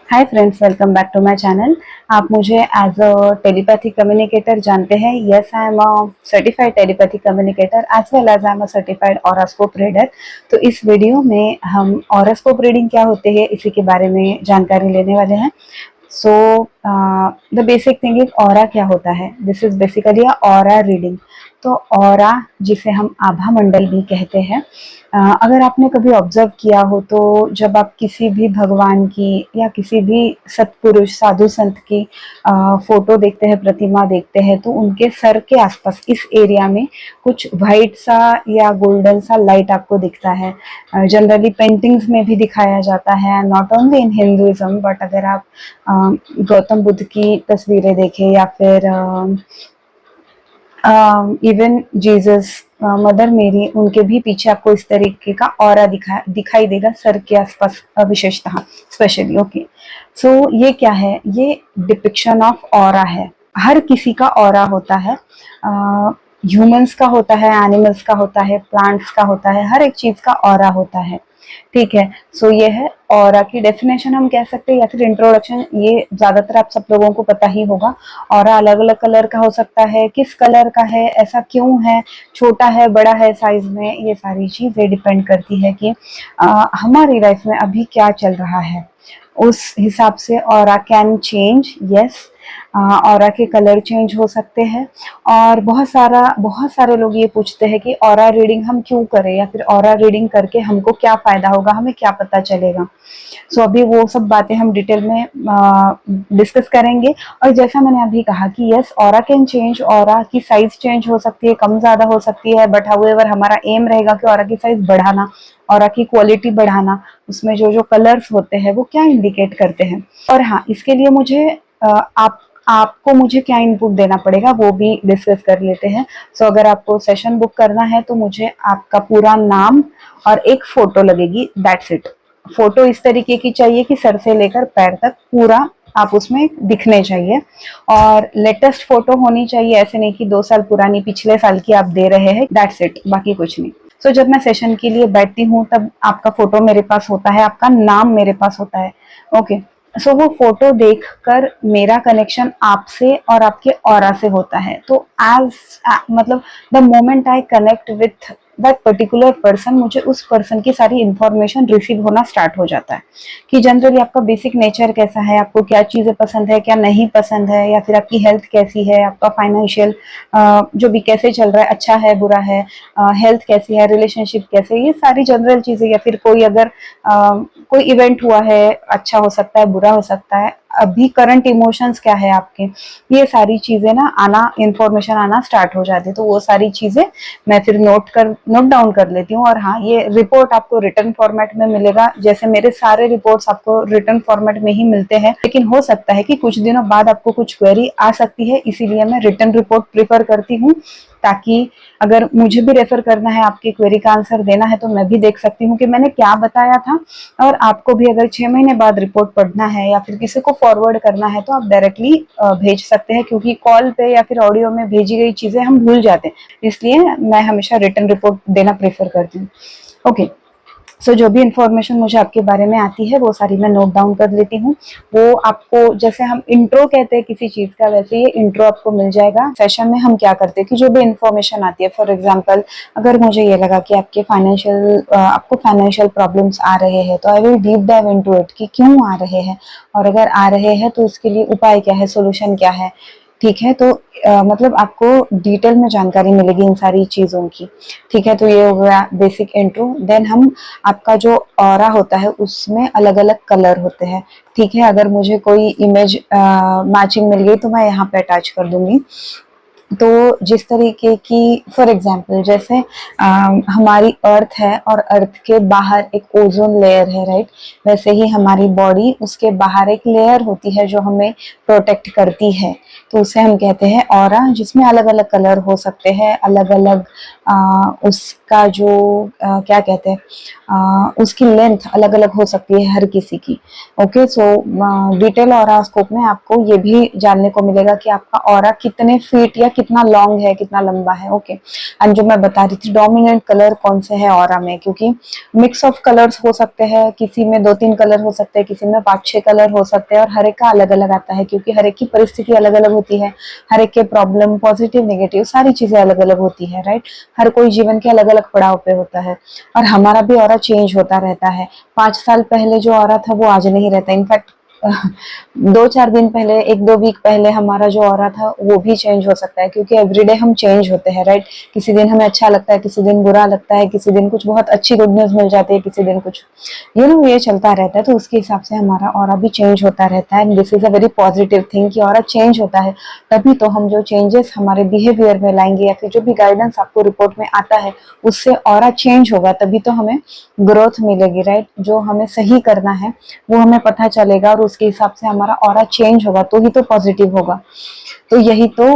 Hi friends, welcome back to my channel. आप मुझे as a telepathy communicator जानते हैं। Yes, I am a certified telepathy communicator as well as I am a certified horoscope reader. तो इस video में हम ऑरोस्कोप reading क्या होते हैं इसी के बारे में जानकारी लेने वाले हैं। So the basic thing is aura क्या होता है। This is basically a aura reading. तो ऑरा, जिसे हम आभा मंडल भी कहते हैं, अगर आपने कभी ऑब्जर्व किया हो तो जब आप किसी भी भगवान की या किसी भी सत्पुरुष साधु संत की फोटो देखते हैं, प्रतिमा देखते हैं, तो उनके सर के आसपास इस एरिया में कुछ वाइट सा या गोल्डन सा लाइट आपको दिखता है। जनरली पेंटिंग्स में भी दिखाया जाता है, not only in Hinduism but अगर आप गौतम बुद्ध की तस्वीरें देखें या फिर इवन जीसस, मदर मेरी, उनके भी पीछे आपको इस तरीके का ऑरा दिखाई देगा सर के आसपास, विशेषतः स्पेशली। ओके, सो ये क्या है? ये डिपिक्शन ऑफ ऑरा है। हर किसी का ऑरा होता है। ह्यूमंस का होता है, एनिमल्स का होता है, प्लांट्स का होता है, हर एक चीज का ऑरा होता है। ठीक है, सो ये है ऑरा की डेफिनेशन हम कह सकते हैं, या फिर इंट्रोडक्शन। ये ज्यादातर आप सब लोगों को पता ही होगा। ऑरा अलग अलग कलर का हो सकता है, किस कलर का है, ऐसा क्यों है, छोटा है बड़ा है साइज में, ये सारी चीजें डिपेंड करती है कि हमारी लाइफ में अभी क्या चल रहा है। उस हिसाब से aura can change. Yes, aura के कलर चेंज हो सकते हैं। और बहुत सारे लोग ये पूछते हैं कि ऑरा रीडिंग हम क्यों करें, या फिर ऑरा रीडिंग करके हमको क्या फायदा होगा, हमें क्या पता चलेगा। सो अभी वो सब बातें हम डिटेल में डिस्कस करेंगे। और जैसा मैंने अभी कहा कि yes, aura can change, aura की साइज चेंज हो सकती है, कम ज्यादा हो सकती है, बट हाउएवर हमारा एम रहेगा कि ऑरा की साइज बढ़ाना, ऑरा की क्वालिटी बढ़ाना। उसमें जो जो कलर्स होते हैं वो क्या इंडिकेट करते हैं। और हाँ, इसके लिए मुझे आपको मुझे क्या इनपुट देना पड़ेगा वो भी डिस्कस कर लेते हैं। सो अगर आपको सेशन बुक करना है तो मुझे आपका पूरा नाम और एक फोटो लगेगी, दैट्स इट। फोटो इस तरीके की चाहिए कि सर से लेकर पैर तक पूरा आप उसमें दिखने चाहिए, और लेटेस्ट फोटो होनी चाहिए। ऐसे नहीं कि 2 साल पुरानी, पिछले साल की आप दे रहे हैं, दैट्स इट, बाकी कुछ नहीं। सो जब मैं सेशन के लिए बैठती हूँ तब आपका फोटो मेरे पास होता है, आपका नाम मेरे पास होता है। ओके, सो वो फोटो देखकर मेरा कनेक्शन आपसे और आपके ऑरा से होता है। तो एज मतलब the moment I connect with that particular person, मुझे उस पर्सन की सारी इंफॉर्मेशन रिसीव होना स्टार्ट हो जाता है कि जनरली आपका बेसिक नेचर कैसा है, आपको क्या चीजें पसंद है, क्या नहीं पसंद है, या फिर आपकी हेल्थ कैसी है, आपका फाइनेंशियल जो भी कैसे चल रहा है, अच्छा है बुरा है, हेल्थ कैसी है, रिलेशनशिप कैसे, ये सारी जनरल चीजें। या फिर कोई अगर कोई इवेंट हुआ है, अच्छा हो सकता है, बुरा हो सकता है, अभी करंट इमोशंस क्या है आपके, ये सारी चीजें ना आना, इंफॉर्मेशन आना स्टार्ट हो जाती है। तो वो सारी चीजें मैं फिर नोट डाउन कर लेती हूँ। और हाँ, ये रिपोर्ट आपको रिटर्न फॉर्मेट में मिलेगा। जैसे मेरे सारे रिपोर्ट्स आपको रिटर्न फॉर्मेट में ही मिलते हैं, लेकिन हो सकता है कि कुछ दिनों बाद आपको कुछ क्वेरी आ सकती है, इसीलिए मैं रिटर्न रिपोर्ट प्रीफर करती हूँ, ताकि अगर मुझे भी रेफर करना है, आपकी क्वेरी का आंसर देना है, तो मैं भी देख सकती हूँ कि मैंने क्या बताया था। और आपको भी अगर 6 महीने बाद रिपोर्ट पढ़ना है या फिर किसी को फॉरवर्ड करना है तो आप डायरेक्टली भेज सकते हैं, क्योंकि कॉल पे या फिर ऑडियो में भेजी गई चीजें हम भूल जाते हैं, इसलिए मैं हमेशा रिटर्न रिपोर्ट देना प्रेफर करती हूँ। ओके, सो जो भी इंफॉर्मेशन मुझे आपके बारे में आती है वो सारी मैं नोट डाउन कर लेती हूँ। वो आपको, जैसे हम इंट्रो कहते हैं किसी चीज का, वैसे ये इंट्रो आपको मिल जाएगा। सेशन में हम क्या करते हैं कि जो भी इंफॉर्मेशन आती है, फॉर एग्जांपल अगर मुझे ये लगा कि आपको फाइनेंशियल प्रॉब्लम्स आ रहे हैं, तो I will deep dive into it कि क्यों आ रहे हैं, और अगर आ रहे हैं तो इसके लिए उपाय क्या है, सोल्यूशन क्या है। ठीक है, तो मतलब आपको डिटेल में जानकारी मिलेगी इन सारी चीजों की। ठीक है, तो ये हो गया बेसिक इंट्रो। देन हम, आपका जो ऑरा होता है उसमें अलग अलग कलर होते हैं। ठीक है, अगर मुझे कोई इमेज मैचिंग मिल गई तो मैं यहाँ पे अटैच कर दूंगी। तो जिस तरीके की, फॉर एग्जाम्पल जैसे हमारी अर्थ है और अर्थ के बाहर एक ओजोन लेयर है, राइट, वैसे ही हमारी बॉडी, उसके बाहर एक लेयर होती है जो हमें प्रोटेक्ट करती है। तो उसे हम कहते हैं ऑरा, जिसमें अलग अलग कलर हो सकते हैं, अलग अलग उसका जो क्या कहते हैं, उसकी लेंथ अलग अलग हो सकती है हर किसी की। ओके, सो डिटेल ऑरास्कोप में आपको ये भी जानने को मिलेगा कि आपका ऑरा कितने फीट या कितना लॉन्ग है, कितना लंबा है। ओके, एंड जो मैं बता रही थी डोमिनेंट कलर कौन से है ऑरा में, क्योंकि मिक्स ऑफ कलर्स हो सकते हैं, किसी में 2-3 कलर हो सकते हैं, किसी में 5-6 कलर हो सकते हैं, और हर एक का अलग अलग आता है, क्योंकि हर एक की परिस्थिति अलग अलग होती है, हर एक के प्रॉब्लम पॉजिटिव नेगेटिव सारी चीजें अलग अलग होती है, राइट। हर कोई जीवन के अलग अलग पड़ाव पे होता है, और हमारा भी ऑरा चेंज होता रहता है। 5 साल पहले जो ऑरा था वो आज नहीं रहता। इनफैक्ट 2-4 दिन पहले, 1-2 वीक पहले हमारा जो ऑरा था वो भी चेंज हो सकता है, क्योंकि एवरीडे हम चेंज होते हैं, राइट। किसी दिन हमें अच्छा लगता है, किसी दिन बुरा लगता है, किसी दिन कुछ बहुत अच्छी गुड न्यूज मिल जाती है, किसी दिन कुछ ये चलता रहता है। तो उसके हिसाब से हमारा ऑरा भी चेंज होता रहता है, and this is a very positive thing कि ऑरा चेंज होता है। तभी तो हम जो चेंजेस हमारे बिहेवियर में लाएंगे, या फिर जो भी गाइडेंस आपको रिपोर्ट में आता है उससे ऑरा चेंज होगा, तभी तो हमें ग्रोथ मिलेगी, राइट। जो हमें सही करना है वो हमें पता चलेगा, और उसके हिसाब से हमारा ऑरा चेंज होगा, तो ही तो पॉजिटिव होगा। तो यही तो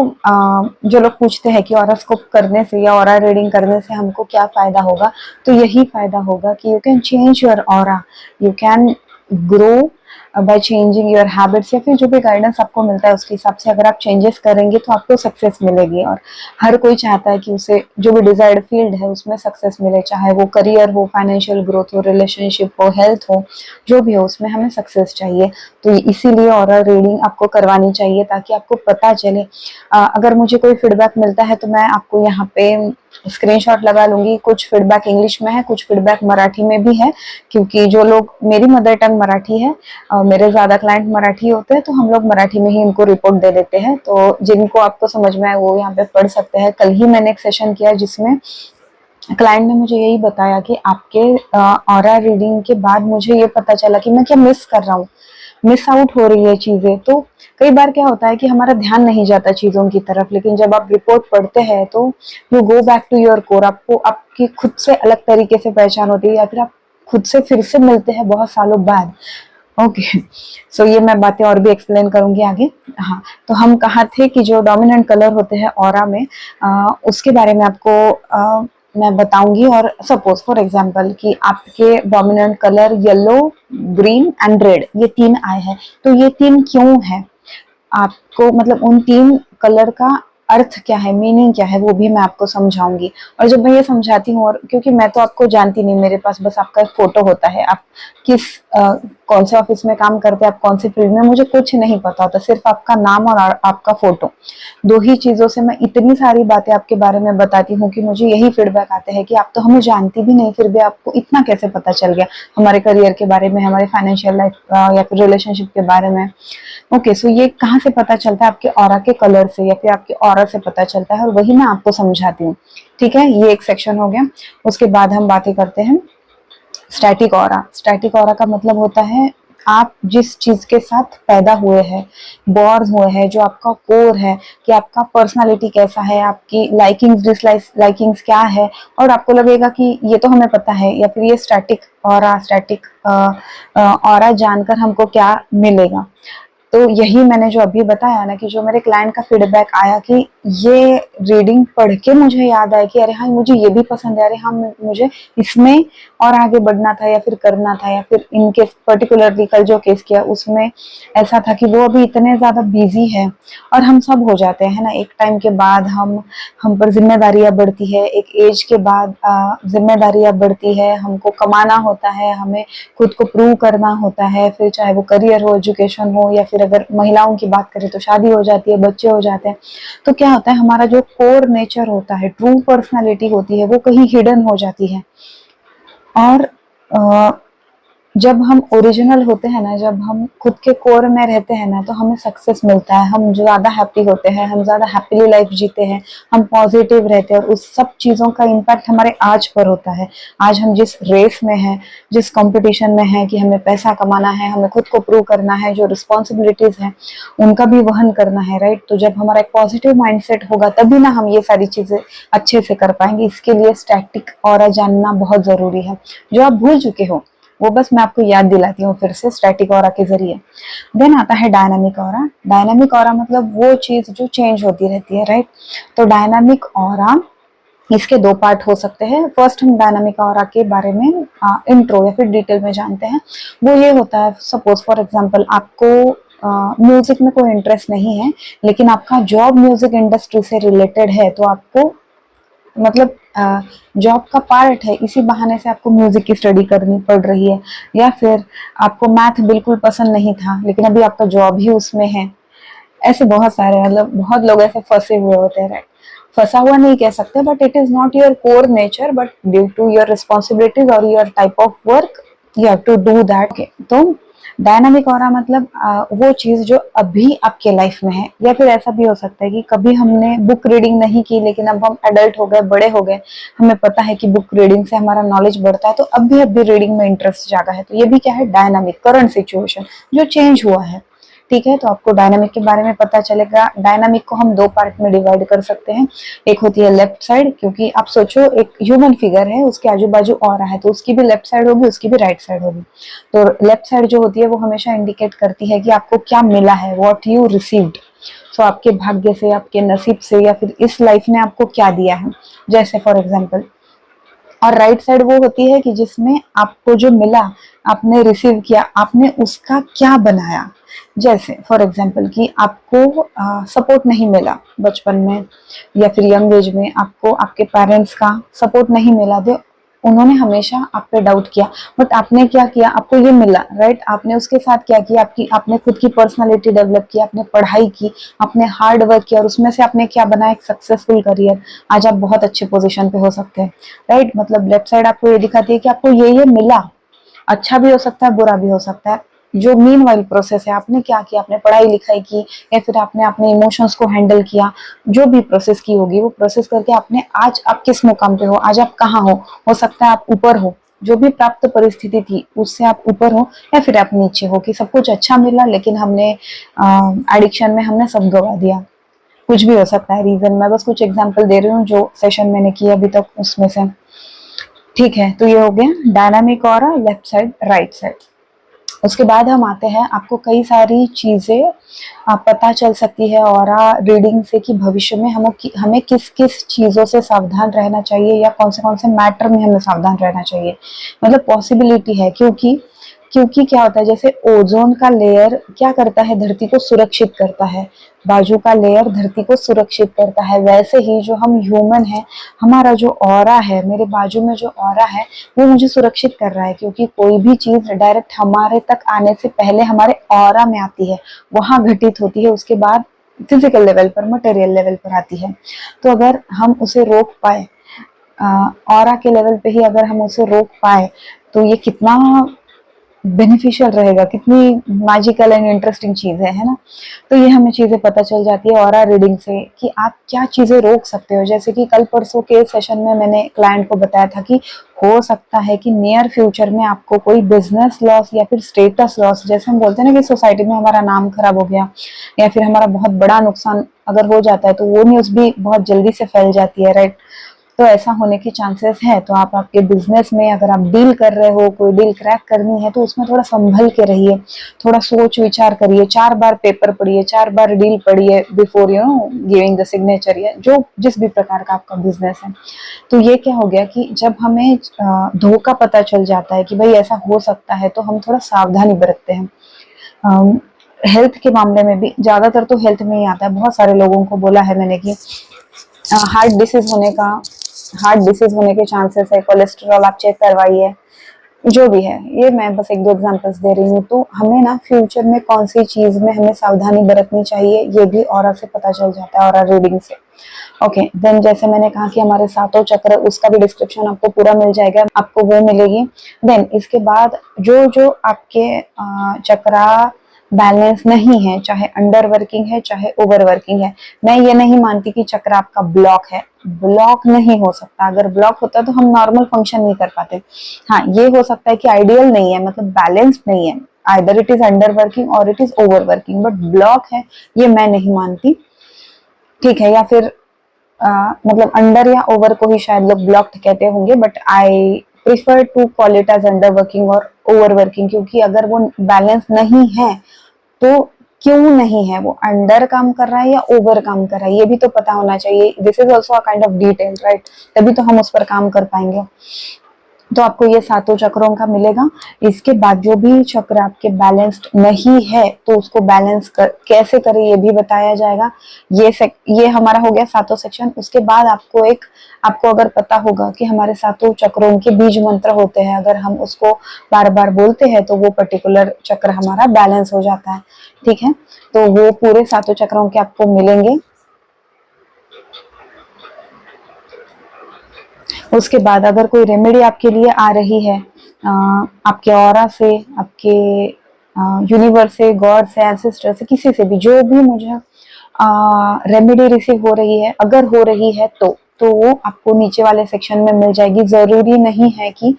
जो लोग पूछते हैं कि ऑरास्कोप करने से या ऑरा रीडिंग करने से हमको क्या फायदा होगा, तो यही फायदा होगा कि you can change your aura, you can grow by changing your habits, या फिर जो भी गाइडेंस आपको मिलता है उसके हिसाब से अगर आप चेंजेस करेंगे तो आपको सक्सेस मिलेगी। और हर कोई चाहता है कि उसे जो भी डिजायर्ड फील्ड है उसमें सक्सेस मिले, चाहे वो करियर हो, फाइनेंशियल ग्रोथ हो, रिलेशनशिप हो, हेल्थ हो, जो भी हो उसमें हमें सक्सेस चाहिए। तो इसीलिए ऑरा रीडिंग आपको करवानी चाहिए, ताकि आपको पता चले। अगर मुझे कोई फीडबैक मिलता है तो मैं आपको यहाँ पे स्क्रीनशॉट लगा लूंगी। कुछ फीडबैक इंग्लिश में है, कुछ फीडबैक मराठी में भी है, क्योंकि जो लोग, मेरी मदर टंग मराठी है, मेरे ज्यादा क्लाइंट मराठी होते हैं, तो हम लोग मराठी में ही इनको रिपोर्ट दे देते हैं। तो जिनको आपको समझ में आए वो यहाँ पे पढ़ सकते हैं। कल ही मैंने एक सेशन किया जिसमें क्लाइंट ने मुझे यही बताया कि आपके ऑरा रीडिंग के बाद मुझे ये पता चला कि मैं क्या मिस कर रहा हूँ, मिस आउट हो रही है चीजें। तो कई बार क्या होता है कि हमारा ध्यान नहीं जाता चीजों की तरफ, लेकिन जब आप रिपोर्ट पढ़ते हैं तो you go back to your core, आपको आपकी खुद से अलग तरीके से पहचान होती है, या फिर आप खुद से फिर से मिलते हैं बहुत सालों बाद। ओके, सो ये मैं बातें और भी एक्सप्लेन करूंगी आगे। हाँ, तो हम कहा थे कि जो डोमिनेंट कलर होते हैं ऑरा में, उसके बारे में आपको मैं बताऊंगी। और सपोज फॉर एग्जांपल कि आपके dominant colour yellow, green and red, ये 3 आए हैं, तो ये 3 क्यों है, आपको मतलब उन 3 कलर का अर्थ क्या है, मीनिंग क्या है, वो भी मैं आपको समझाऊंगी। और जब मैं ये समझाती हूँ, और क्योंकि मैं तो आपको जानती नहीं, मेरे पास बस आपका एक फोटो होता है, आप किस कौन से ऑफिस में काम करते हैं, आप कौन सी फील्ड में, मुझे कुछ नहीं पता होता, सिर्फ आपका नाम और आपका फोटो, 2 ही चीजों से मैं इतनी सारी बातें आपके बारे में बताती हूँ कि मुझे यही फीडबैक आते हैं कि आप तो हमें जानती भी नहीं, फिर भी आपको इतना कैसे पता चल गया हमारे करियर के बारे में, हमारे फाइनेंशियल लाइफ या फिर रिलेशनशिप के बारे में। ओके, सो ये कहाँ से पता चलता है, आपके ऑरा के कलर से या फिर आपके ऑरा से पता चलता है, और वही मैं आपको समझाती हूँ। ठीक है, ये एक सेक्शन हो गया। उसके बाद हम बातें करते हैं स्टैटिक ऑरा। स्टैटिक ऑरा का मतलब होता है आप जिस चीज के साथ पैदा हुए हैं, बॉर्न हुए हैं, जो आपका कोर है, कि आपका पर्सनालिटी कैसा है, आपकी लाइकिंग्स डिसलाइकिंग्स क्या है, और आपको लगेगा कि ये तो हमें पता है, या फिर ये स्टैटिक ऑरा जानकर हमको क्या मिलेगा। तो यही मैंने जो अभी बताया ना, कि जो मेरे क्लाइंट का फीडबैक आया कि ये रीडिंग पढ़ के मुझे याद आया कि अरे हाँ मुझे ये भी पसंद है, अरे हाँ मुझे इसमें और आगे बढ़ना था या फिर करना था, या फिर इनके पर्टिकुलरली कल जो केस किया उसमें ऐसा था कि वो अभी इतने ज्यादा बिजी है, और हम सब हो जाते हैं ना, एक टाइम के बाद हम पर जिम्मेदारियां बढ़ती है, एक एज के बाद जिम्मेदारियां बढ़ती है, हमको कमाना होता है, हमें खुद को प्रूव करना होता है, फिर चाहे वो करियर हो, एजुकेशन हो, या फिर अगर महिलाओं की बात करें तो शादी हो जाती है, बच्चे हो जाते हैं। तो क्या होता है, हमारा जो कोर नेचर होता है, ट्रू पर्सनालिटी होती है, वो कहीं हिडन हो जाती है। और जब हम ओरिजिनल होते हैं ना, जब हम खुद के कोर में रहते हैं ना, तो हमें सक्सेस मिलता है, हम ज्यादा हैप्पी होते हैं, हम ज्यादा हैप्पीली लाइफ जीते हैं, हम पॉजिटिव रहते हैं, और उस सब चीजों का इम्पैक्ट हमारे आज पर होता है। आज हम जिस रेस में हैं, जिस कंपटीशन में हैं कि हमें पैसा कमाना है, हमें खुद को प्रूव करना है, जो रिस्पॉन्सिबिलिटीज हैं उनका भी वहन करना है, राइट। तो जब हमारा एक पॉजिटिव माइंडसेट होगा तभी ना हम ये सारी चीजें अच्छे से कर पाएंगे। इसके लिए स्टैटिक ऑरा जानना बहुत जरूरी है, जो आप भूल चुके हो वो बस मैं आपको याद दिलाती हूँ फिर से स्टैटिक ऑरा के जरिए। देन आता है डायनामिक ऑरा। डायनामिक ऑरा मतलब वो चीज जो चेंज होती रहती है, राइट। तो डायनामिक ऑरा इसके दो पार्ट हो सकते हैं। फर्स्ट हम डायनामिक ऑरा के बारे में इंट्रो या फिर डिटेल में जानते हैं। वो ये होता है, सपोज फॉर एग्जांपल आपको म्यूजिक में कोई इंटरेस्ट नहीं है, लेकिन आपका जॉब म्यूजिक इंडस्ट्री से रिलेटेड है, तो आपको मतलब जॉब का पार्ट है, इसी बहाने से आपको म्यूजिक की स्टडी करनी पड़ रही है। या फिर आपको मैथ बिल्कुल पसंद नहीं था, लेकिन अभी आपका जॉब ही उसमें है। ऐसे बहुत सारे, मतलब बहुत लोग ऐसे फंसे हुए होते हैं, राइट। फंसा हुआ नहीं कह सकते, but it is not your core nature, but due to your responsibilities और your type of work you have to do that. तो डायनामिक ऑरा मतलब वो चीज जो अभी आपके लाइफ में है। या फिर ऐसा भी हो सकता है कि कभी हमने बुक रीडिंग नहीं की, लेकिन अब हम एडल्ट हो गए, बड़े हो गए, हमें पता है कि बुक रीडिंग से हमारा नॉलेज बढ़ता है, तो अब भी रीडिंग में इंटरेस्ट जागा है। तो ये भी क्या है, डायनामिक करंट सिचुएशन जो चेंज हुआ है। ठीक है, तो आपको डायनामिक के बारे में पता चलेगा। डायनामिक को हम दो पार्ट में डिवाइड कर सकते हैं। एक होती है लेफ्ट साइड, क्योंकि आप सोचो एक ह्यूमन फिगर है, उसके आजू बाजू ऑरा है, तो उसकी भी लेफ्ट साइड होगी, उसकी भी राइट साइड होगी। तो लेफ्ट साइड जो होती है वो हमेशा इंडिकेट करती है कि आपको क्या मिला है, व्हाट यू रिसीव्ड। सो आपके भाग्य से, आपके नसीब से, या फिर इस लाइफ ने आपको क्या दिया है, जैसे फॉर एग्जाम्पल। और राइट साइड वो होती है कि जिसमें आपको जो मिला, आपने रिसीव किया, आपने उसका क्या बनाया। जैसे फॉर एग्जाम्पल कि आपको सपोर्ट नहीं मिला बचपन में या फिर यंग एज में, आपको आपके पेरेंट्स का सपोर्ट नहीं मिला, तो उन्होंने हमेशा आप पे डाउट किया, बट आपने क्या किया, आपको ये मिला, राइट। आपने उसके साथ क्या किया, आपने खुद की पर्सनालिटी डेवलप की, आपने पढ़ाई की, आपने हार्ड वर्क किया, और उसमें से आपने क्या बनाया, एक सक्सेसफुल करियर। आज आप बहुत अच्छे पोजीशन पे हो सकते हैं, राइट। मतलब लेफ्ट साइड आपको ये दिखाती है कि आपको ये मिला, अच्छा भी हो सकता है, बुरा भी हो सकता है। जो मीन वाइल प्रोसेस है, आपने क्या किया, आपने पढ़ाई लिखाई की, या फिर आपने अपने इमोशंस को हैंडल किया, जो भी प्रोसेस की होगी, वो प्रोसेस करके आपने आज आप किस मुकाम पे हो, आज आप कहाँ हो सकता है आप ऊपर हो, जो भी प्राप्त परिस्थिति थी उससे आप ऊपर हो, या फिर आप नीचे हो कि सब कुछ अच्छा मिला, लेकिन हमने एडिक्शन में हमने सब गवा दिया। कुछ भी हो सकता है रीजन। मैं बस कुछ एग्जाम्पल दे रही हूँ जो सेशन मैंने किया अभी तक उसमें से। ठीक है, तो ये हो गया डायनामिक और लेफ्ट साइड, राइट साइड। उसके बाद हम आते हैं, आपको कई सारी चीजें पता चल सकती है और रीडिंग से कि भविष्य में हमें किस किस चीजों से सावधान रहना चाहिए, या कौन से मैटर में हमें सावधान रहना चाहिए। मतलब पॉसिबिलिटी है, क्योंकि क्या होता है, जैसे ओजोन का लेयर क्या करता है, धरती को सुरक्षित करता है, बाजू का लेयर धरती को सुरक्षित करता है, वैसे ही जो हम ह्यूमन है, हमारा जो ऑरा है, मेरे बाजू में जो ऑरा है, वो मुझे सुरक्षित कर रहा है, क्योंकि कोई भी चीज डायरेक्ट हमारे तक आने से पहले हमारे ऑरा में आती है, वहां घटित होती है, उसके बाद फिजिकल लेवल पर, मटेरियल लेवल पर आती है। तो अगर हम उसे रोक पाए, ऑरा के लेवल पे ही अगर हम उसे रोक पाए, तो ये कितना बेनिफिशियल रहेगा, कितनी मैजिकल एंड इंटरेस्टिंग चीज है ना। तो ये हमें चीजें पता चल जाती है ऑरा रीडिंग से कि आप क्या चीजें रोक सकते हो। जैसे कि कल परसों के सेशन में मैंने क्लाइंट को बताया था कि हो सकता है कि नियर फ्यूचर में आपको कोई बिजनेस लॉस या फिर स्टेटस लॉस, जैसे हम बोलते हैं ना कि सोसाइटी में हमारा नाम खराब हो गया या फिर हमारा बहुत बड़ा नुकसान अगर हो जाता है, तो वो न्यूज भी बहुत जल्दी से फैल जाती है, राइट। तो ऐसा होने के चांसेस है। तो आप आपके बिजनेस में अगर आप डील कर रहे हो, कोई डील क्रैक करनी है, तो उसमें थोड़ा संभल के रहिए, थोड़ा सोच विचार करिए, 4 बार पेपर पढ़िए, 4 बार डील पढ़िए बिफोर गिविंग द सिग्नेचर, या जो जिस भी प्रकार का आपका बिजनेस है। तो ये क्या हो गया कि जब हमें धोखा पता चल जाता है कि भाई ऐसा हो सकता है, तो हम थोड़ा सावधानी बरतते हैं। हेल्थ के मामले में भी, ज्यादातर तो हेल्थ में ही आता है। बहुत सारे लोगों को बोला है मैंने कि हार्ट डिसीज होने के चांसेस है, कोलेस्ट्रॉल आप चेक करवाइए, जो भी है। ये मैं बस एक दो एग्जांपल्स दे रही हूँ। तो हमें ना फ्यूचर में कौन सी चीज में हमें सावधानी बरतनी चाहिए, ये भी ऑरा से पता चल जाता है, ऑरा रीडिंग से। ओके, देन जैसे मैंने कहा कि हमारे सातों चक्र, उसका भी डिस्क्रिप्शन आपको पूरा मिल जाएगा, आपको वो मिलेगी। देन इसके बाद जो जो आपके चक्रा बैलेंस नहीं है, चाहे अंडर वर्किंग है चाहे ओवर वर्किंग है, मैं ये नहीं मानती कि चक्र आपका ब्लॉक है। ब्लॉक नहीं हो सकता। अगर ब्लॉक होता तो हम नॉर्मल फंक्शन नहीं कर पाते। हाँ, ये हो सकता है कि आइडियल नहीं है, मतलब बैलेंस्ड नहीं है, either it is under working और it is over working, but block है ये मैं नहीं मानती। ठीक है, या फिर मतलब अंडर या ओवर को ही शायद लोग ब्लॉक्ड कहते होंगे, but I prefer to call it as under working और ओवर वर्किंग, क्योंकि अगर वो बैलेंस नहीं है तो क्यों नहीं है, वो अंडर काम कर रहा है या ओवर काम कर रहा है, ये भी तो पता होना चाहिए। This is also a kind of detail, right? तभी तो हम उस पर काम कर पाएंगे। तो आपको ये सातों चक्रों का मिलेगा। इसके बाद जो भी चक्र आपके बैलेंस्ड नहीं है तो उसको बैलेंस कैसे करें ये भी बताया जाएगा। ये हमारा हो गया सातों सेक्शन। उसके बाद आपको अगर पता होगा कि हमारे सातों चक्रों के बीज मंत्र होते हैं, अगर हम उसको बार बार बोलते हैं तो वो पर्टिकुलर चक्र हमारा बैलेंस हो जाता है। ठीक है, तो वो पूरे सातों चक्रों के आपको मिलेंगे। उसके बाद अगर कोई रेमेडी आपके लिए आ रही है आपके ऑरा से, आपके यूनिवर्स से, गॉड से, एंसेस्टर से, किसी से भी, जो भी मुझे रेमेडी रिसीव हो रही है, अगर हो रही है तो वो आपको नीचे वाले सेक्शन में मिल जाएगी। जरूरी नहीं है कि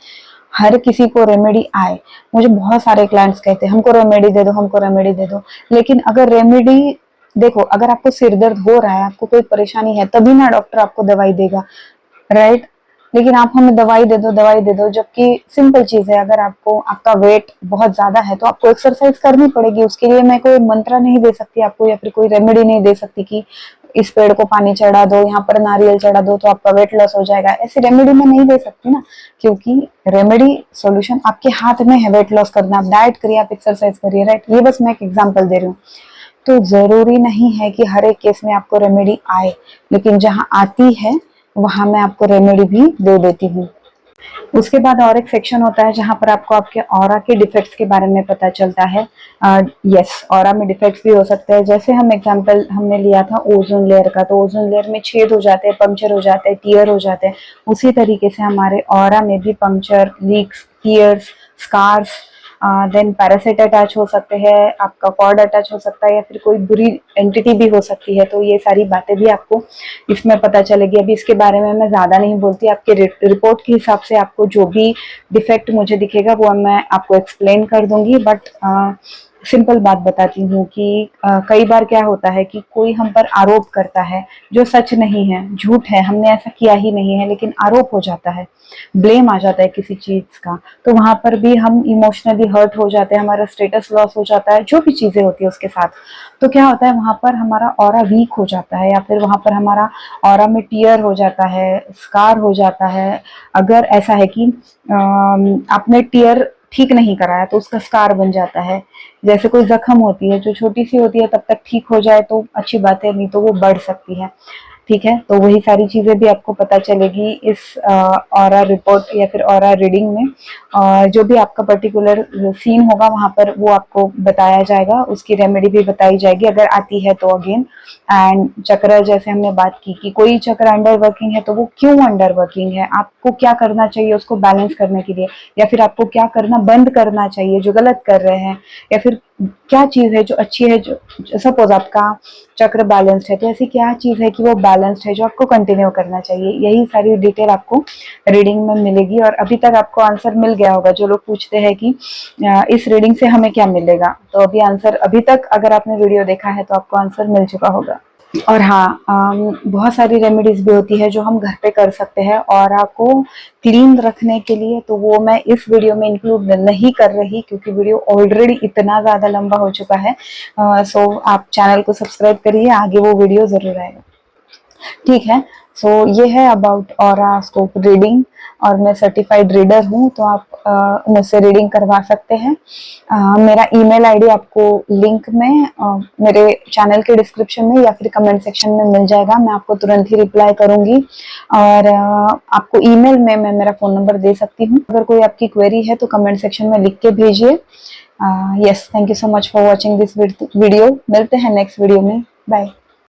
हर किसी को रेमेडी आए। मुझे बहुत सारे क्लाइंट्स कहते हैं हमको रेमेडी दे दो, हमको रेमेडी दे दो। लेकिन अगर रेमेडी, देखो, अगर आपको सिर दर्द हो रहा है, आपको कोई परेशानी है, तभी ना डॉक्टर आपको दवाई देगा, राइट? लेकिन आप हमें दवाई दे दो, जबकि सिंपल चीज है, अगर आपको आपका वेट बहुत ज्यादा है तो आपको एक्सरसाइज करनी पड़ेगी। उसके लिए मैं कोई मंत्र नहीं दे सकती आपको, या फिर कोई रेमेडी नहीं दे सकती कि इस पेड़ को पानी चढ़ा दो, यहाँ पर नारियल चढ़ा दो तो आपका वेट लॉस हो जाएगा। ऐसी रेमेडी मैं नहीं दे सकती ना, क्योंकि रेमेडी सॉल्यूशन आपके हाथ में है। वेट लॉस करना, आप डाइट करिए, आप एक्सरसाइज करिए, राइट? ये बस मैं एक एग्जाम्पल दे रही हूँ। तो जरूरी नहीं है कि हर एक केस में आपको रेमेडी आए, लेकिन जहां आती है वहां मैं आपको रेमेडी भी दे देती हूँ। उसके बाद और एक सेक्शन होता है जहां पर आपको आपके ऑरा के डिफेक्ट्स के बारे में पता चलता है। यस, ऑरा में डिफेक्ट्स भी हो सकते हैं। जैसे हम एग्जांपल हमने लिया था ओजोन लेयर का, तो ओजोन लेयर में छेद हो जाते हैं, पंक्चर हो जाते हैं, टीयर हो जाते हैं। उसी तरीके से हमारे ऑरा में भी puncture, leaks, tears, scars, then parasite attach हो सकते हैं, आपका कॉर्ड अटैच हो सकता है, या फिर कोई बुरी एंटिटी भी हो सकती है। तो ये सारी बातें भी आपको इसमें पता चलेगी। अभी इसके बारे में मैं ज्यादा नहीं बोलती, आपके रिपोर्ट के हिसाब से आपको जो भी डिफेक्ट मुझे दिखेगा वो मैं आपको एक्सप्लेन कर दूंगी। बट सिंपल बात बताती हूँ कि कई बार क्या होता है कि कोई हम पर आरोप करता है जो सच नहीं है, झूठ है, हमने ऐसा किया ही नहीं है, लेकिन आरोप हो जाता है, ब्लेम आ जाता है किसी चीज का। तो वहां पर भी हम इमोशनली हर्ट हो जाते हैं, हमारा स्टेटस लॉस हो जाता है, जो भी चीजें होती है उसके साथ। तो क्या होता है, वहां पर हमारा ऑरा वीक हो जाता है, या फिर वहां पर हमारा ऑरा में टीयर हो जाता है, स्कार हो जाता है। अगर ऐसा है कि आपने टीयर ठीक नहीं कराया तो उसका स्कार बन जाता है। जैसे कोई जख्म होती है जो छोटी सी होती है, तब तक ठीक हो जाए तो अच्छी बात है, नहीं तो वो बढ़ सकती है। ठीक है, तो वही सारी चीजें भी आपको पता चलेगी इस ऑरा रिपोर्ट या फिर ऑरा रीडिंग में। जो भी आपका पर्टिकुलर सीन होगा वहां पर वो आपको बताया जाएगा, उसकी रेमेडी भी बताई जाएगी अगर आती है तो अगेन। एंड चक्र, जैसे हमने बात की कि कोई चक्र अंडर वर्किंग है तो वो क्यों अंडर वर्किंग है, आपको क्या करना चाहिए उसको बैलेंस करने के लिए, या फिर आपको क्या करना बंद करना चाहिए जो गलत कर रहे हैं, या फिर क्या चीज है जो अच्छी है। जो सपोज आपका चक्र बैलेंस्ड है तो ऐसी क्या चीज है कि वो बैलेंस्ड है जो आपको कंटिन्यू करना चाहिए। यही सारी डिटेल आपको रीडिंग में मिलेगी। और अभी तक आपको आंसर मिल गया होगा। जो लोग पूछते हैं कि इस रीडिंग से हमें क्या मिलेगा, तो अभी आंसर, अभी तक अगर आपने वीडियो देखा है तो आपको आंसर मिल चुका होगा। और हाँ, बहुत सारी रेमेडीज भी होती है जो हम घर पे कर सकते हैं ऑरा को क्लीन रखने के लिए। तो वो मैं इस वीडियो में इंक्लूड नहीं कर रही क्योंकि वीडियो ऑलरेडी इतना ज्यादा लंबा हो चुका है। सो आप चैनल को सब्सक्राइब करिए, आगे वो वीडियो जरूर आएगा। ठीक है, सो ये है अबाउट ऑरा स्कोप रीडिंग। और मैं सर्टिफाइड रीडर हूँ, तो आप मुझसे रीडिंग करवा सकते हैं। मेरा ईमेल आईडी आपको लिंक में मेरे चैनल के डिस्क्रिप्शन में या फिर कमेंट सेक्शन में मिल जाएगा। मैं आपको तुरंत ही रिप्लाई करूंगी। और आपको ईमेल में मैं मेरा फ़ोन नंबर दे सकती हूँ। अगर कोई आपकी क्वेरी है तो कमेंट सेक्शन में लिख के भेजिए। Yes, thank you so much for watching this video. मिलते हैं नेक्स्ट वीडियो में। बाय।